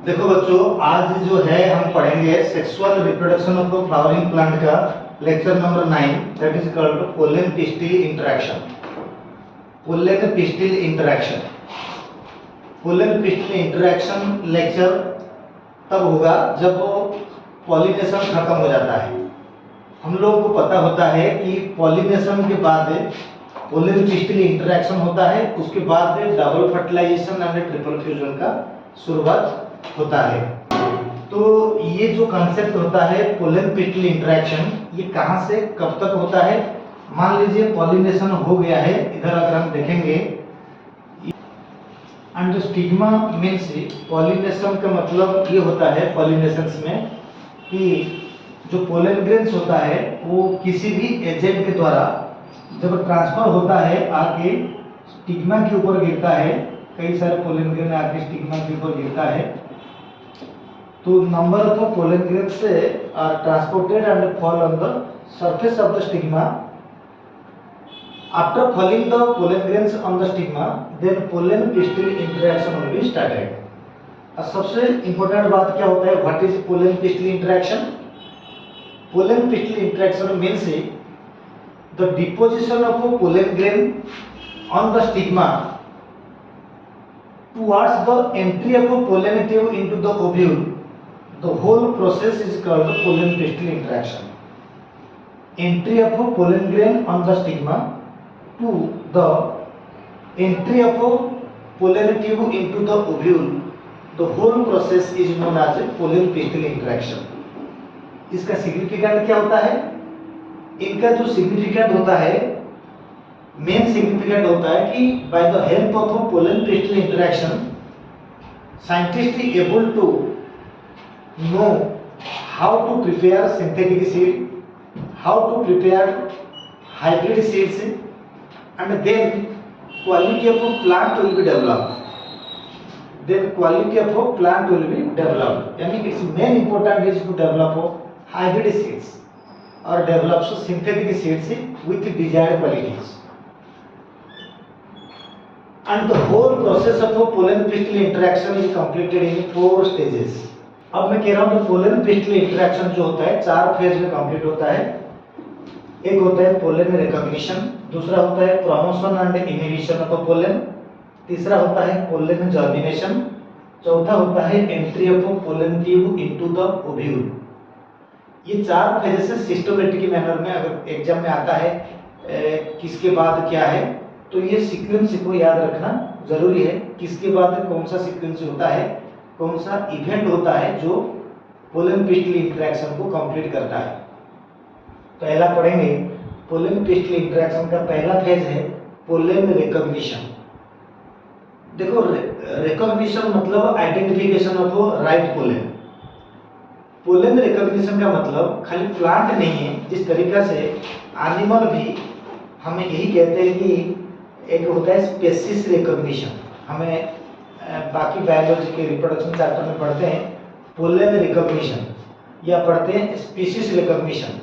देखो बच्चों, आज जो है हम पढ़ेंगे sexual reproduction of flowering plant का lecture number 9, that is called pollen pistil interaction. Pollen pistil interaction, pollen pistil interaction lecture तब होगा जब पॉलिनेशन खत्म हो जाता है। हम लोगों को पता होता है कि पॉलिनेशन के बाद पोलन पिस्टिल इंटरेक्शन होता है, उसके बाद double fertilisation and triple fusion का शुरुआत होता है। तो ये जो कॉन्सेप्ट होता है पोलन पिस्टिल इंटरेक्शन, ये कहाँ से कब तक होता है। मान लीजिए पॉलिनेशन हो गया है, इधर अगर हम देखेंगे एंड स्टिग्मा मीन्स पॉलिनेशन का मतलब ये होता है पॉलिनेशंस में कि जो पोलन ग्रेन्स होता है वो किसी भी एजेंट के द्वारा जब ट्रांसफर होता है आके स्टिग्मा के ऊपर गिरता है, कई सारे पोलन ग्रेन आके स्टिग्मा के ऊपर गिरता है, तो number of pollen grains are transported and fall on the surface of the stigma. After falling the pollen grains on the stigma, then pollen pistil interaction will be started. अब सबसे important बात क्या होता है, what is pollen pistil interaction. Pollen pistil interaction means the deposition of pollen grain on the stigma towards the entry of pollen tube into the ovule. The whole process is called the pollen pistil interaction. Entry of pollen grain on the stigma to the entry of pollen tube into the ovule. The whole process is known as pollen pistil interaction. इसका significant क्या होता है? इनका जो significant होता है, main significant होता है कि by the help of pollen pistil interaction scientist is able to know how to prepare synthetic seed, how to prepare hybrid seeds, and then quality of a plant will be developed. Then quality of a plant will be developed. यानी its main important is to develop hybrid seeds or develop synthetic seeds with desired qualities. And the whole process of a pollen pistil interaction is completed in 4 stages. अब मैं कह रहा हूँ pollen pistil interaction जो होता है 4 phase में complete होता है। एक होता है पोलन रिकॉग्निशन, दूसरा होता है promotion and inhibition of pollen, तीसरा होता है पोलन जर्मिनेशन, चौथा होता है entry of pollen tube into the ovule. ये 4 फेज से सिस्टमैटिक मैनर में अगर एग्जाम में आता है किसके बाद क्या है, तो ये सीक्वेंस को याद रखना जरूरी है। किसके बाद कौन सा सीक्वेंस होता है, कौन सा इवेंट होता है जो पोलन पिस्टिल इंटरेक्शन को कंप्लीट करता है। पहला पढ़ेंगे पोलन पिस्टिल इंटरेक्शन का पहला फेज है पोलन रिकॉग्निशन। देखो रिकॉग्निशन मतलब identification of right pollen. Pollen recognition का मतलब खाली प्लांट नहीं है, जिस तरीका से एनिमल भी हमें यही कहते हैं कि एक होता है स्पेसीज रिकॉग्निशन। हमें बाकी बायोलॉजी के रिप्रोडक्शन चैप्टर में पढ़ते हैं पोलन रिकॉग्निशन या पढ़ते हैं स्पीशीज रिकॉग्निशन।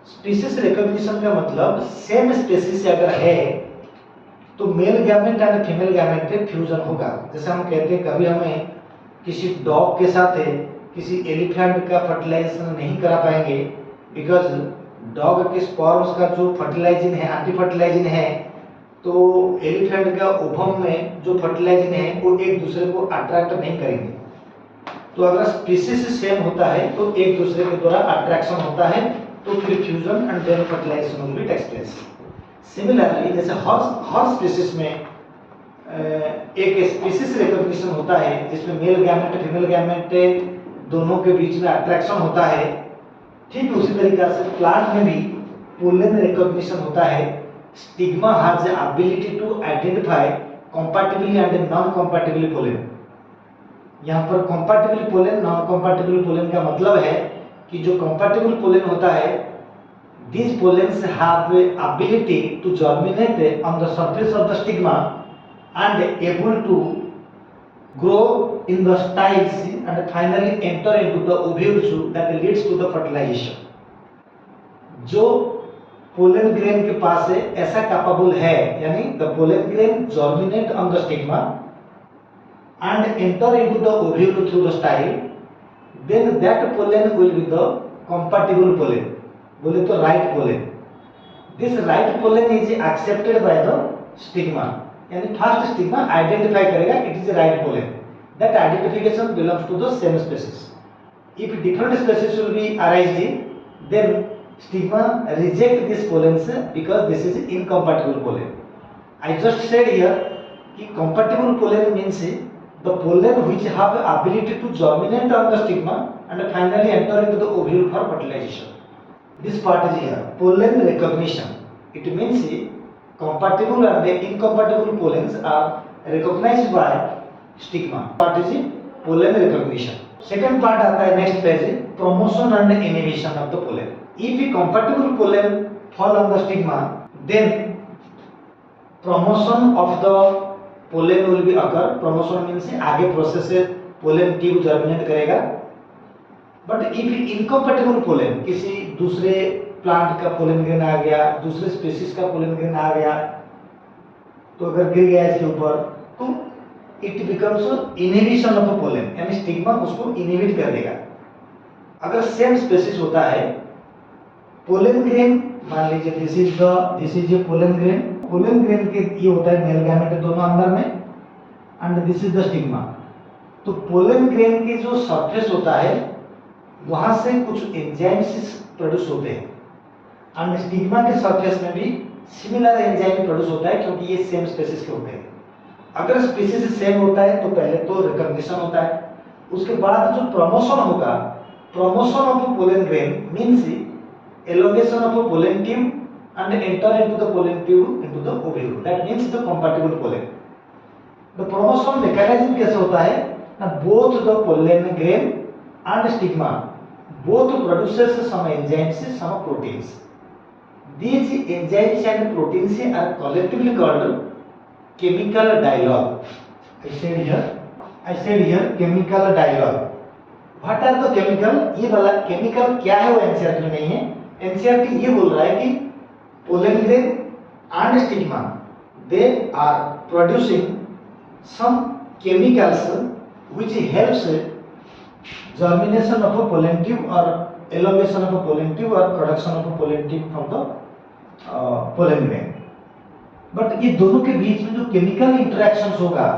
स्पीशीज रिकॉग्निशन का मतलब सेम स्पेसीज अगर है तो male gamete and female gamete में फ्यूजन होगा। जैसे हम कहते हैं कभी हमें किसी डॉग के साथ किसी एलिफेंट का फर्टिलाइजेशन नहीं करा पाएंगे, बिकॉज डॉग के स्पर्म्स का जो फर्टिलाइजिन है एंटी फर्टिलाइजिन है, तो एलिफेंट का ओवम में जो फर्टिलाइजिन है वो एक दूसरे को अट्रैक्ट नहीं करेंगे। तो अगर स्पीशीज सेम होता है तो एक दूसरे के द्वारा अट्रैक्शन होता है, तो फिर fusion and then fertilisation will be takes place. Similarly जैसे हर स्पीशीज में एक स्पीशीज रिकॉग्निशन होता है जिसमें मेल गैमेट फीमेल गैमेट दोनों के बीच में अट्रैक्शन होता है, ठीक उसी तरीके से प्लांट में भी पोलन रिकॉग्निशन होता है। Stigma has the ability to identify compatible and non-compatible pollen. यहाँ पर compatible pollen, non-compatible pollen का मतलब है कि जो compatible pollen होता है, these pollens have the ability to germinate on the surface of the stigma and able to grow in the styles and finally enter into the ovules that leads to the fertilization. जो pollen grain के पास ऐसा capable है, यानी the pollen grain germinate on the stigma and enter into the ovule through the style, then that pollen will be the compatible pollen. बोले तो right pollen. This right pollen is accepted by the stigma. यानी first stigma identify करेगा it is a right pollen. That identification belongs to the same species. If different species will be arising, then stigma reject this pollens because this is incompatible pollen. I just said here कि compatible pollen means the pollen which have ability to germinate on the stigma and finally enter into the ovule for fertilization. This part is here pollen recognition. It means compatible and incompatible pollens are recognized by stigma. Part is pollen recognition. Second part आता है next page promotion and inhibition of the pollen. If a compatible pollen fall on the stigma, then promotion of the pollen will be occur. Promotion means आगे process से pollen tube germinate करेगा. But if incompatible pollen किसी दूसरे plant का pollen grain आ गया, दूसरे species का pollen grain आ गया, तो अगर गिर गया इसके ऊपर तो it becomes inhibition of pollen, यानी स्टिग्मा उसको इनहिबिट कर देगा. अगर सेम स्पीसीज होता है पोलन ग्रेन, मान लीजिए this is A pollen grain. Pollen grain के ये होता है मेल गैमेट दोनों अंदर में and this is the stigma. तो पोलन ग्रेन की जो सरफेस होता है वहां से कुछ एंजाइम्स प्रोड्यूस होते हैं एंड स्टिग्मा के सरफेस में भी सिमिलर एंजाइम प्रोड्यूस होता है क्योंकि ये सेम स्पीसीज के होते हैं. अगर स्पीसीज सेम होता है तो पहले तो रिकॉग्निशन होता है, उसके बाद जो प्रमोशन होगा, promotion of pollen grain means elongation of a pollen tube and enter into the pollen tube into the ovule. That means the compatible pollen. The promotion mechanism कैसे होता है ना, both the pollen grain and stigma both produces some enzymes, some proteins. These enzymes and proteins are collectively called chemical dialogue. I said here chemical dialogue. What are the chemical? ये वाला chemical क्या है वो NCERT में नहीं है. NCERT ये बोल रहा है कि pollen grain and stigma they are producing some chemicals which helps germination of a pollen tube or elongation of a pollen tube or production of a pollen tube from the pollen grain. But ये दोनों के बीच में जो chemical interactions होगा,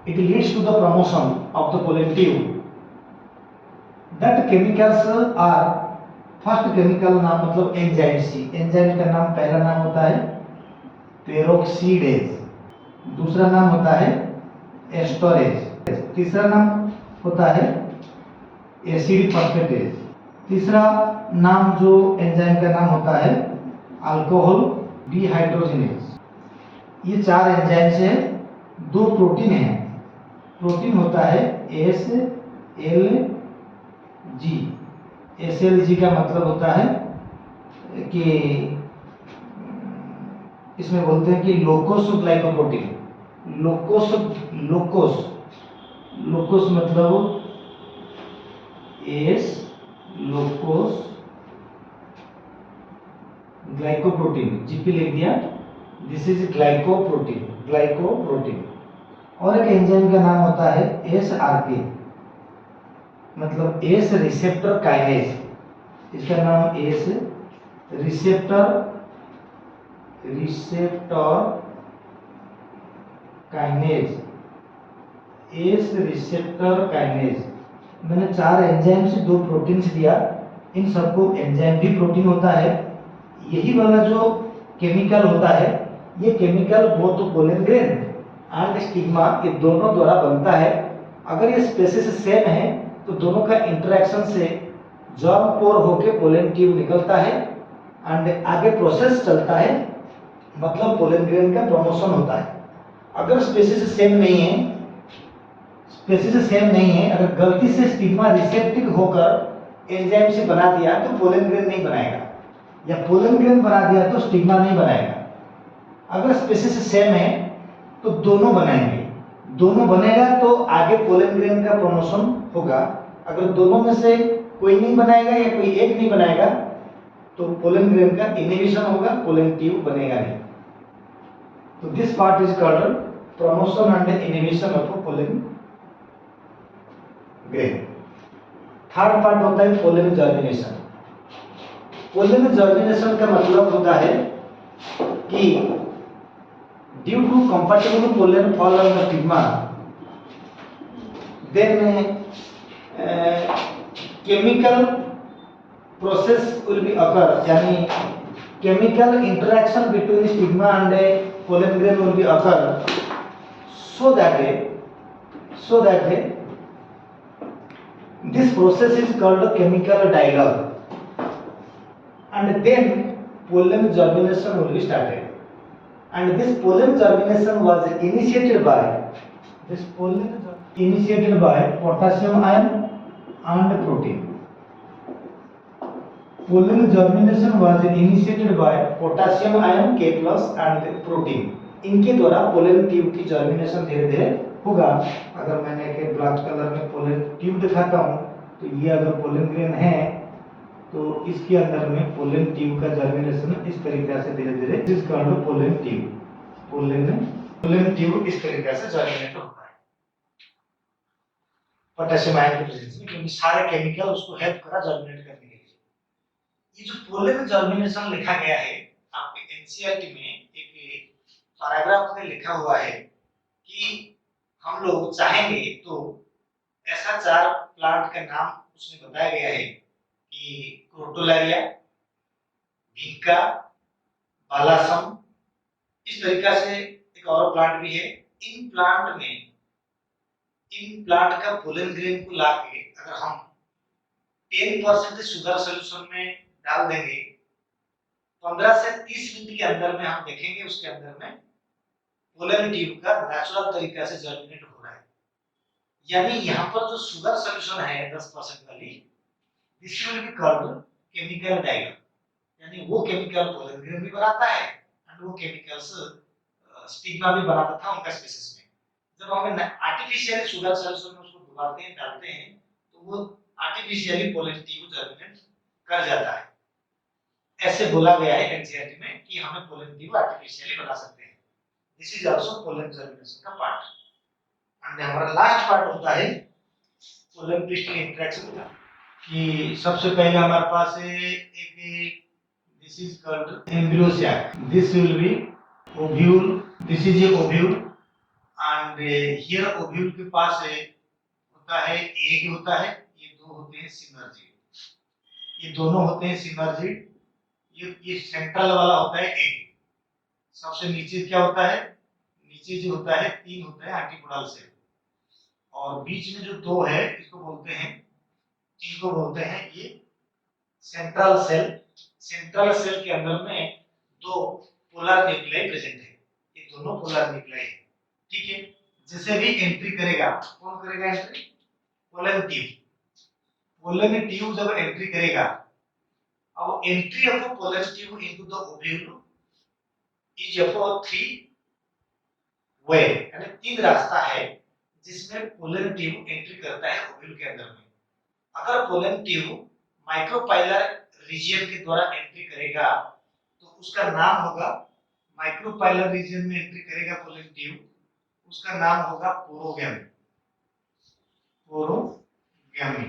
it leads to the promotion of the pollen tube. That chemicals are first chemical नाम मतलब enzyme C. enzyme का नाम पहला नाम होता है peroxidase, दूसरा नाम होता है esterase, तीसरा नाम होता है एसिड फॉस्फेटेज, तीसरा नाम जो एंजाइम का नाम होता है अल्कोहल डिहाइड्रोजिनेज. ये चार एंजाइम्स हैं. दो प्रोटीन हैं. प्रोटीन होता है एसएलजी का मतलब होता है कि इसमें बोलते हैं कि लोकोस ग्लाइकोप्रोटीन. लोकोस मतलब लोकोस ग्लाइकोप्रोटीन, जीपी लिख दिया. This is glycoprotein. और एक एंजाइम का नाम होता है एसआरके मतलब एस रिसेप्टर काइनेज. इसका नाम एस रिसेप्टर काइनेज. मैंने चार एंजाइम से दो प्रोटीन्स दिया. इन सबको एंजाइम भी प्रोटीन होता है. यही वाला जो केमिकल होता है ये chemical both pollen grain and stigma ये दोनों द्वारा बनता है. अगर ये स्पीसीज सेम है तो दोनों का इंटरेक्शन से जर्म पोर होके पोलन ट्यूब निकलता है एंड आगे प्रोसेस चलता है, मतलब पोलन ग्रेन का प्रमोशन होता है. अगर स्पीसीज सेम नहीं है, अगर गलती से स्टिग्मा रिसेप्टिव होकर एंजाइम से बना दिया तो पोलन ग्रेन नहीं बनाएगा, या पोलन ग्रेन बना दिया तो स्टिग्मा नहीं बनाएगा. अगर स्पीसीज सेम है तो दोनों बनाएंगे. दोनों बनेगा तो आगे पोलन ग्रेन का प्रमोशन होगा. अगर दोनों में से कोई नहीं बनाएगा या कोई एक नहीं बनाएगा तो पोलन ग्रेन का इनहिबिशन होगा, पोलन ट्यूब बनेगा नहीं. तो this part is called promotion and inhibition of pollen grain. Third part होता है पोलन जर्मिनेशन। पोलन जर्मिनेशन का मतलब होता है कि due to comfortable pollen fall on the stigma, then chemical process will be occur, यानी chemical interaction between stigma and a pollen grain will be occur, so that this process is called chemical dialogue, and then pollen germination will be started. And this pollen germination was initiated by potassium ion and protein. Pollen germination was initiated by potassium ion K plus and protein. इनके द्वारा pollen tube की germination धीरे धीरे होगा। अगर मैंने एक black colour में पोलन ट्यूब दिखाता हूँ तो ये अगर पोलन ग्रेन है तो इसके अंदर में पोलन ट्यूब का जर्मिनेशन इस तरीके से धीरे धीरे this called pollen tube. Pollen tube इस तरीके से जर्मिनेट होता है पोटेशियम आयन की प्रेजेंस में, क्योंकि सारे केमिकल उसको हेल्प करा जर्मिनेट करने के लिए। ये जो पोलन जर्मिनेशन लिखा गया है आपके एनसीईआरटी में, एक पैराग्राफ में लिखा हुआ है कि हम लोग चाहेंगे तो ऐसा 4 प्लांट का नाम उसमें बताया गया है कि क्रोटोलारिया, भिंका, बालासम, इस तरीका से एक और प्लांट भी है। इन प्लांट का पोलन ग्रेन को लाके अगर हम 10% शुगर सॉल्यूशन में डाल देंगे, 15 से 30 मिनट के अंदर में हम देखेंगे उसके अंदर में पोलन ट्यूब का नेचुरल तरीका से जर्मिनेट हो रहा है। यानी यहाँ पर जो शुगर सॉल्यूशन है 10% वाली, this will be called chemical डाइगर, यानी वो केमिकल पोलन ग्रेन भी बनाता है और वो केमिकल्स स्टिग्मा भी बनाता था उनका स्पीशीज में। जब हम आर्टिफिशियली शुगर सॉल्यूशन में उसको डुबाते हैं, डालते हैं, तो वो आर्टिफिशियली पोलन ट्यूब जर्मिनेट कर जाता है। ऐसे बोला गया है एनसीईआरटी में कि हमें पोलन ट्यूब आर्टिफिशियली बना सकते हैं। This is also pollen germination का पार्ट। एंड हमारा लास्ट पार्ट होता है पोलन पिस्टिल इंटरेक्शन का, कि सबसे पहले हमारे पास एक this is called embryo sac, this will be ovule, this is a ovule, and here ovule के पास होता है एग होता है, ये दो होते हैं सिमर्जिड, ये दोनों होते हैं सिमर्जिड। ये सेंट्रल वाला होता है एग। सबसे नीचे क्या होता है, नीचे जो होता है 3 होता है एंटीपोडल सेल, और बीच में जो 2 है इसको बोलते हैं, इनको बोलते हैं ये सेंट्रल सेल। सेंट्रल सेल के अंदर में 2 पोलर न्यूक्लियाई प्रेजेंट है, ये दोनों पोलर न्यूक्लियाई है। ठीक है, जैसे भी एंट्री करेगा, कौन करेगा entry? Pollen tube. Pollen tube जब एंट्री करेगा, अब entry of pollen tube into the ovule is of 3 वे, यानी 3 रास्ता है जिसमें पोलन ट्यूब एंट्री करता है ओव्यूल के अंदर में। अगर पोलन ट्यूब माइक्रोपाइलर रीजन के द्वारा एंट्री करेगा तो उसका नाम होगा, माइक्रोपाइलर रीजन में एंट्री करेगा पोलन ट्यूब, उसका नाम होगा पोरोगैमी। पोरोगैमी।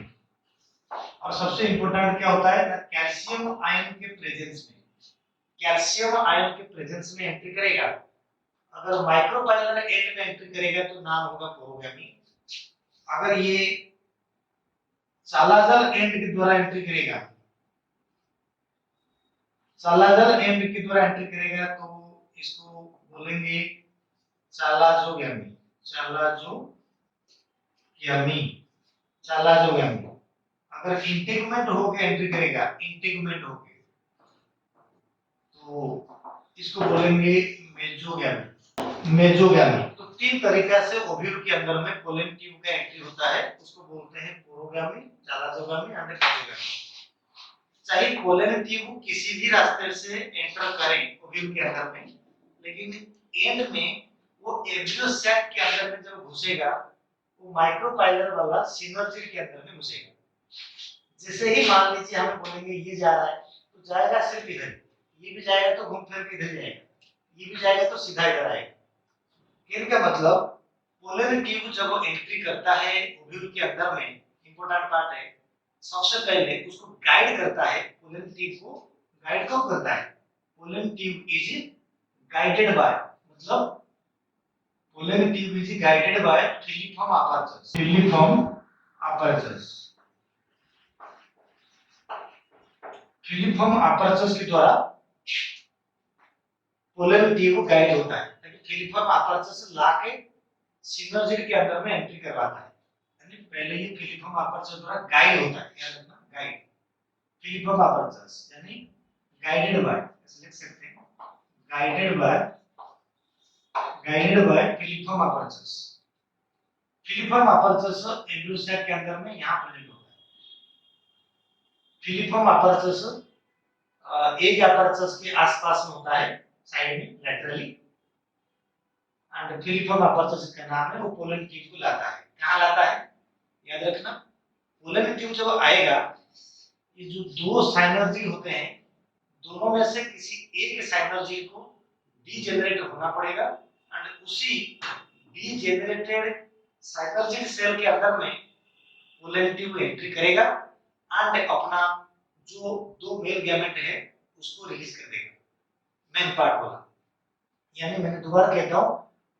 और सबसे इंपॉर्टेंट क्या होता है, कैल्शियम आयन के प्रेजेंस में, कैल्शियम आयन के प्रेजेंस में एंट्री करेगा। अगर माइक्रोपाइलर एंड में एंट्री करेगा तो नाम होगा पोरोगैमी। अगर ये सालाजल एंड के द्वारा एंट्री करेगा, सालाजल एंड के द्वारा एंट्री करेगा तो इसको बोलेंगे चालाजोगैमी, चालाजोगैमी, चालाजोगैमी। अगर इंटेगुमेंट होके एंट्री करेगा, इंटेगुमेंट होके, तो इसको बोलेंगे मेजोगैमी, मेजोगैमी। तो 3 तरीका से ओव्यूल के अंदर में पोलन ट्यूब का एंट्री होता है, उसको बोलते हैं पोरोगैमी, चालाजोगैमी एंड मेजोगैमी। चाहे पोलन ट्यूब किसी भी रास्ते से एंटर करें ओव्यूल के अंदर में, लेकिन एंड में वो एम्ब्रियो सैक के अंदर में जब घुसेगा, वो माइक्रोपाइलर वाला सिनर्जिड के अंदर में घुसेगा। जैसे ही मान लीजिए हमें बोलेंगे ये जा रहा है, तो जाएगा सिर्फ इधर, ये भी जाएगा तो घूम फिर के इधर जाएगा, ये भी जाएगा तो सीधा इधर आएगा। इनका मतलब पोलन ट्यूब जब वो एंट्री करता है ओव्यूल के अंदर में, इंपॉर्टेंट पार्ट है। सबसे पहले उसको गाइड करता है, पोलन ट्यूब को गाइड कब करता है? Pollen tube is guided by, मतलब pollen tube is guided by filiform apertures, filiform apertures, filiform apertures के द्वारा पोलन ट्यूब गाइड होता है। ताकि filiform apertures लाके सिनर्जिड के अंदर में एंट्री करवाता है, यानी पहले ये filiform aperture द्वारा गाइड होता है, याद रखना गाइड, filiform apertures यानी गाइडेड बाय, ऐसे लिख सकते हैं guided by filiform apertures। filiform apertures embryo sac के अंदर में यहां प्रेजेंट होता है। filiform apertures एज apertures के आसपास में होता है, साइड में लैटरली, एंड filiform apertures का नाम है वो पोलन ट्यूब को लाता है। कहां लाता है? याद रखना, पोलन ट्यूब जब आएगा, ये जो दो साइनर्जी होते हैं, दोनों में से किसी एक साइनर्जी को डीजेनरेट होना पड़ेगा, एंड उसी डीजेनरेटेड साइनर्जी सेल के अंदर में पोलन ट्यूब एंट्री करेगा एंड अपना जो दो मेल गैमेट है उसको रिलीज कर देगा। मेन पार्ट बोला, यानी मैंने दोबारा कहता हूं,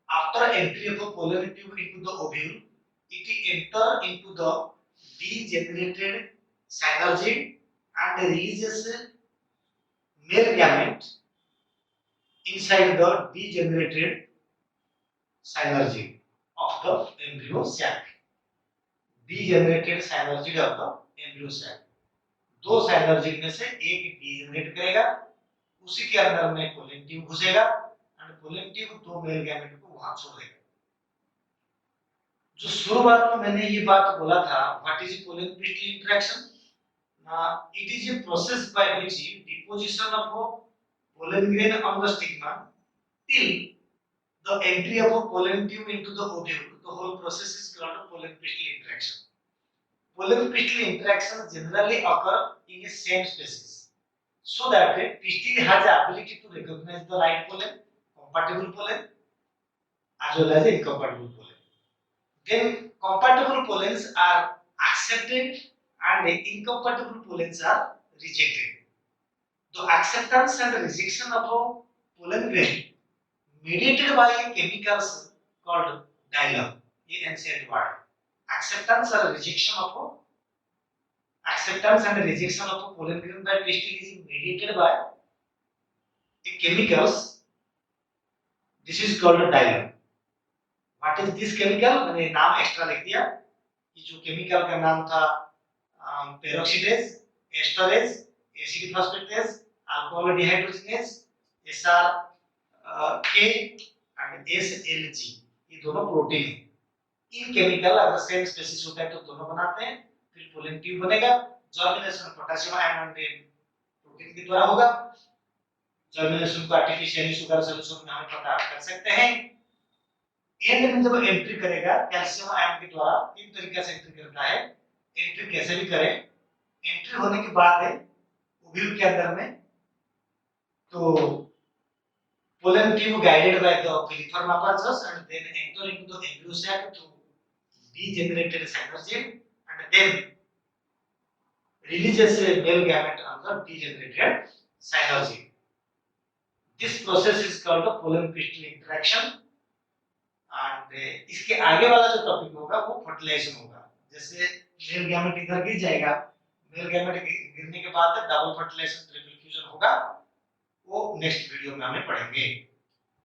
after entry of pollen tube into the ovule, it enter into the degenerated synergy and releases male gamete inside the degenerated synergy of the embryo sac. Degenerated synergy of the embryo sac, दो synergy में से एक degenerate करेगा, उसी के अंदर में pollen tube घुसेगा और पोलन ट्यूब दो मेल गैमेट को वहां छोड़ देगा। जो शुरुआत में मैंने ये बात बोला था, what is pollen pistol interaction? It is a process by which deposition of pollen grain on the stigma till the entry of a pollen tube into the ovule. The whole process is called a pollen pistil interaction. Pollen pistil interaction generally occur in a same species, so that the pistil has the ability to recognize the right pollen, compatible pollen, as well as incompatible pollen. Then compatible pollens are accepted and incompatible pollens are rejected. The acceptance and rejection of a pollen grain mediated by chemicals called dilum. ये ancient word. Acceptance and rejection of a pollen grain by pistil is mediated by a chemicals. This is called dilum. What is this chemical? मैंने नाम extra लिख दिया। ये जो chemical का नाम था peroxidase, esterase, acid phosphatase, alcohol dehydrogenase, SRK and SLG, ये दोनों प्रोटीन हैं। इन केमिकल अगर सेम स्पीशीज होता है तो दोनों बनाते हैं, फिर पोलन ट्यूब बनेगा। Germination potassium ion and protein के द्वारा होगा। जर्मिनेशन को आर्टिफिशियली शुगर सॉल्यूशन में हम पता कर सकते हैं। एंड में जब एंट्री करेगा कैल्शियम आयन के द्वारा, तीन तरीके से एंट्री करता है। एंट्री कैसे भी करें, एंट्री होने के बाद है ओव्यूल के अंदर में, तो pollen tube guided by the filiform apertures and then enter into the embryo sac through degenerated synergy and then releases a male gamete on the degenerated synergy. This process is called the pollen pistil interaction. and इसके आगे वाला जो topic होगा वो fertilisation होगा। जैसे male gamete इधर गिर जाएगा, मेल गैमेट गिरने के बाद डबल फर्टिलाइजेशन ट्रिपल फ्यूजन होगा, वो नेक्स्ट वीडियो में हमें पढ़ेंगे।